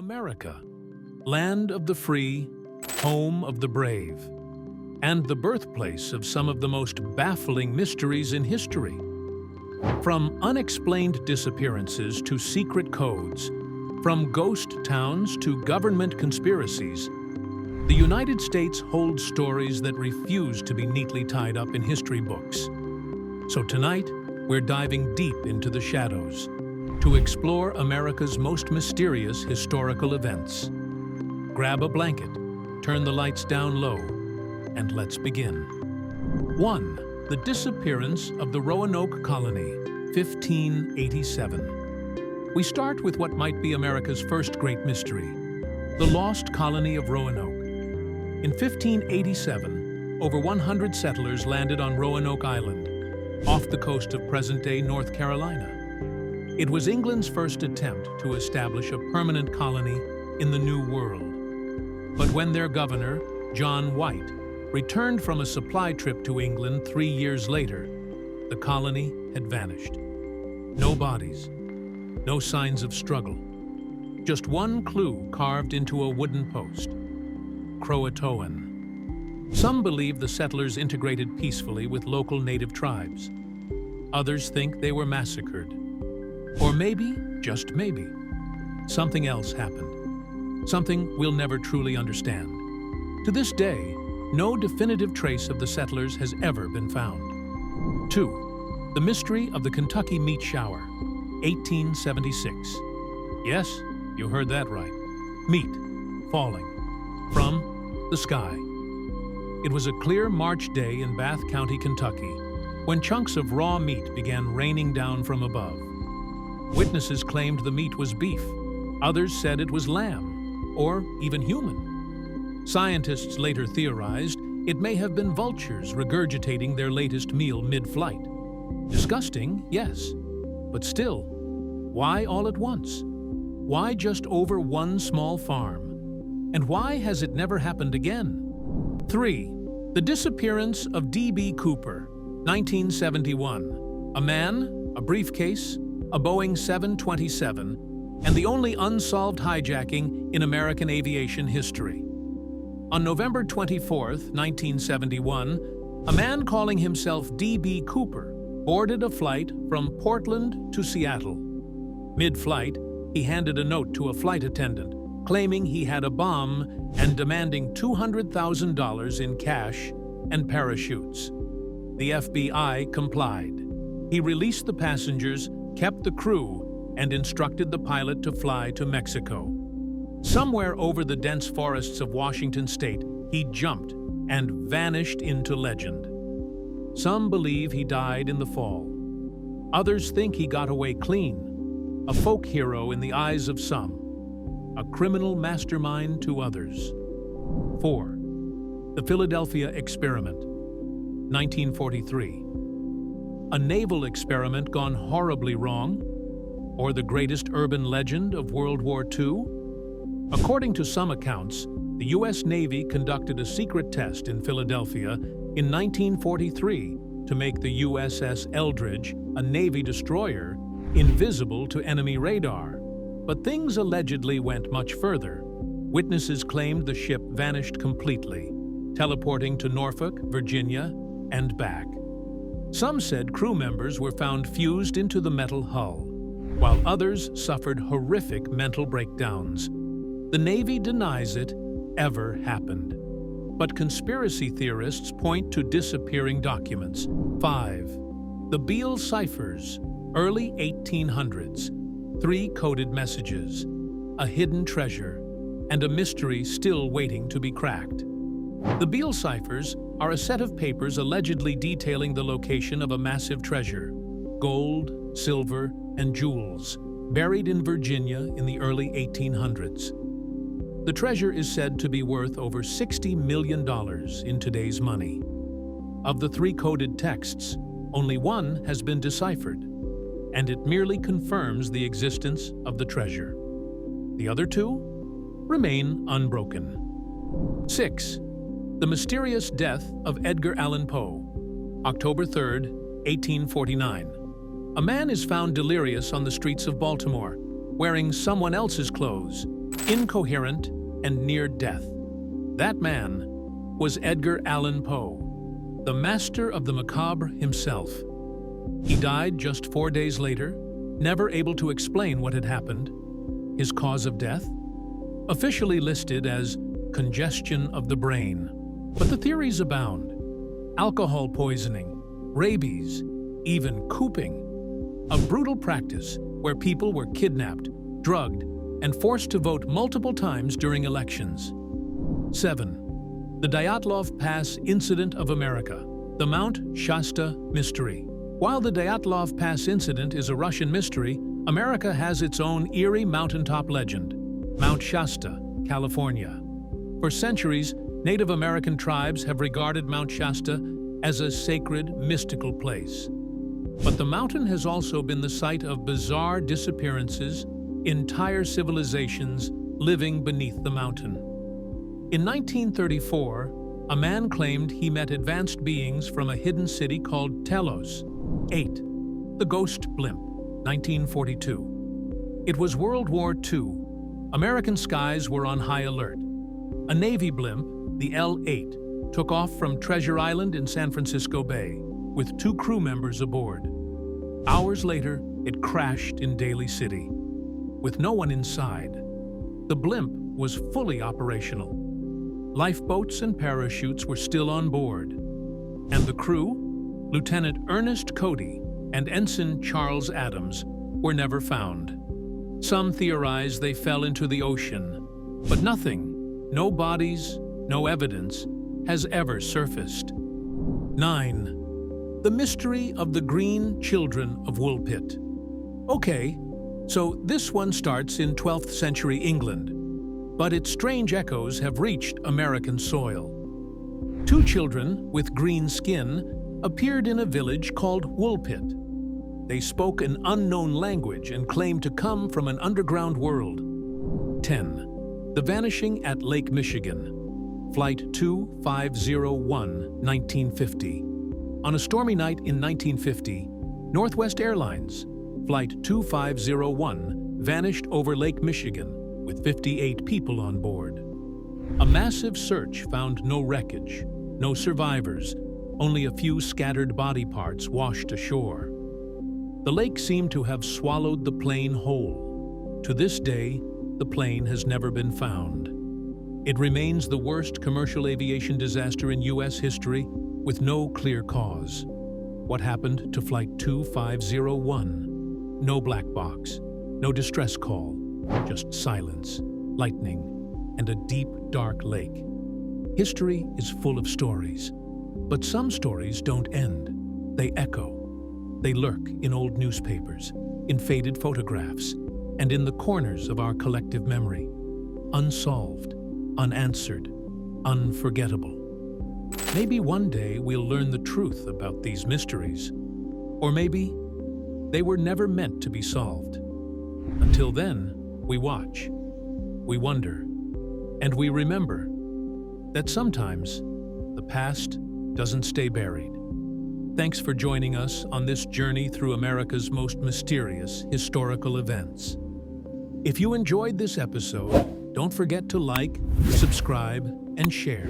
America, land of the free, home of the brave, and the birthplace of some of the most baffling mysteries in history. From unexplained disappearances to secret codes, from ghost towns to government conspiracies, the United States holds stories that refuse to be neatly tied up in history books. So tonight, we're diving deep into the shadows to explore America's most mysterious historical events. Grab a blanket, turn the lights down low, and let's begin. 1. The disappearance of the Roanoke colony, 1587. We start with what might be America's first great mystery, the Lost Colony of Roanoke. In 1587, over 100 settlers landed on Roanoke Island, off the coast of present-day North Carolina. It was England's first attempt to establish a permanent colony in the New World. But when their governor, John White, returned from a supply trip to England 3 years later, the colony had vanished. No bodies, no signs of struggle. Just one clue carved into a wooden post: Croatoan. Some believe the settlers integrated peacefully with local native tribes. Others think they were massacred. Or maybe, just maybe, something else happened. Something we'll never truly understand. To this day, no definitive trace of the settlers has ever been found. 2. The mystery of the Kentucky meat shower, 1876. Yes, you heard that right. Meat falling from the sky. It was a clear March day in Bath County, Kentucky, when chunks of raw meat began raining down from above. Witnesses claimed the meat was beef. Others said it was lamb, or even human. Scientists later theorized it may have been vultures regurgitating their latest meal mid-flight. Disgusting, yes, but still, why all at once? Why just over one small farm? And why has it never happened again? 3. The disappearance of D.B. Cooper, 1971. A man, a briefcase, a Boeing 727, and the only unsolved hijacking in American aviation history. On November 24, 1971, a man calling himself D.B. Cooper boarded a flight from Portland to Seattle. Mid-flight, he handed a note to a flight attendant, claiming he had a bomb and demanding $200,000 in cash and parachutes. The FBI complied. He released the passengers, kept the crew, and instructed the pilot to fly to Mexico. Somewhere over the dense forests of Washington state, he jumped and vanished into legend. Some believe he died in the fall. Others think he got away clean, a folk hero in the eyes of some, a criminal mastermind to others. 4. The Philadelphia Experiment, 1943. A naval experiment gone horribly wrong? Or the greatest urban legend of World War II? According to some accounts, the U.S. Navy conducted a secret test in Philadelphia in 1943 to make the USS Eldridge, a Navy destroyer, invisible to enemy radar. But things allegedly went much further. Witnesses claimed the ship vanished completely, teleporting to Norfolk, Virginia, and back. Some said crew members were found fused into the metal hull, while others suffered horrific mental breakdowns. The Navy denies it ever happened. But conspiracy theorists point to disappearing documents. 5. The Beale Ciphers, early 1800s. 3 coded messages, a hidden treasure, and a mystery still waiting to be cracked. The Beale Ciphers are a set of papers allegedly detailing the location of a massive treasure, gold, silver, and jewels, buried in Virginia in the early 1800s. The treasure is said to be worth over $60 million in today's money. Of the 3 coded texts, only one has been deciphered, and it merely confirms the existence of the treasure. The other 2 remain unbroken. 6. The mysterious death of Edgar Allan Poe, October 3, 1849. A man is found delirious on the streets of Baltimore, wearing someone else's clothes, incoherent, and near death. That man was Edgar Allan Poe, the master of the macabre himself. He died just 4 days later, never able to explain what had happened. His cause of death? Officially listed as congestion of the brain. But the theories abound. Alcohol poisoning, rabies, even cooping. A brutal practice where people were kidnapped, drugged, and forced to vote multiple times during elections. 7. The Dyatlov Pass Incident of America, the Mount Shasta Mystery. While the Dyatlov Pass incident is a Russian mystery, America has its own eerie mountaintop legend, Mount Shasta, California. For centuries, Native American tribes have regarded Mount Shasta as a sacred, mystical place. But the mountain has also been the site of bizarre disappearances, entire civilizations living beneath the mountain. In 1934, a man claimed he met advanced beings from a hidden city called Telos. 8. The Ghost Blimp, 1942. It was World War II. American skies were on high alert. A Navy blimp, the L-8, took off from Treasure Island in San Francisco Bay, with 2 crew members aboard. Hours later, it crashed in Daly City. With no one inside, the blimp was fully operational. Lifeboats and parachutes were still on board. And the crew, Lieutenant Ernest Cody and Ensign Charles Adams, were never found. Some theorize they fell into the ocean, but nothing, no bodies, no evidence, has ever surfaced. 9. The Mystery of the Green Children of Woolpit. Okay, so this one starts in 12th century England, but its strange echoes have reached American soil. 2 children with green skin appeared in a village called Woolpit. They spoke an unknown language and claimed to come from an underground world. 10. The Vanishing at Lake Michigan. Flight 2501, 1950. On a stormy night in 1950, Northwest Airlines, Flight 2501, vanished over Lake Michigan with 58 people on board. A massive search found no wreckage, no survivors, only a few scattered body parts washed ashore. The lake seemed to have swallowed the plane whole. To this day, the plane has never been found. It remains the worst commercial aviation disaster in U.S. history, with no clear cause. What happened to Flight 2501? No black box, no distress call, just silence, lightning, and a deep, dark lake. History is full of stories, but some stories don't end. They echo. They lurk in old newspapers, in faded photographs, and in the corners of our collective memory. Unsolved, unanswered, unforgettable. Maybe one day we'll learn the truth about these mysteries. Or maybe they were never meant to be solved. Until then, we watch, we wonder, and we remember that sometimes the past doesn't stay buried. Thanks for joining us on this journey through America's most mysterious historical events. If you enjoyed this episode, don't forget to like, subscribe, and share.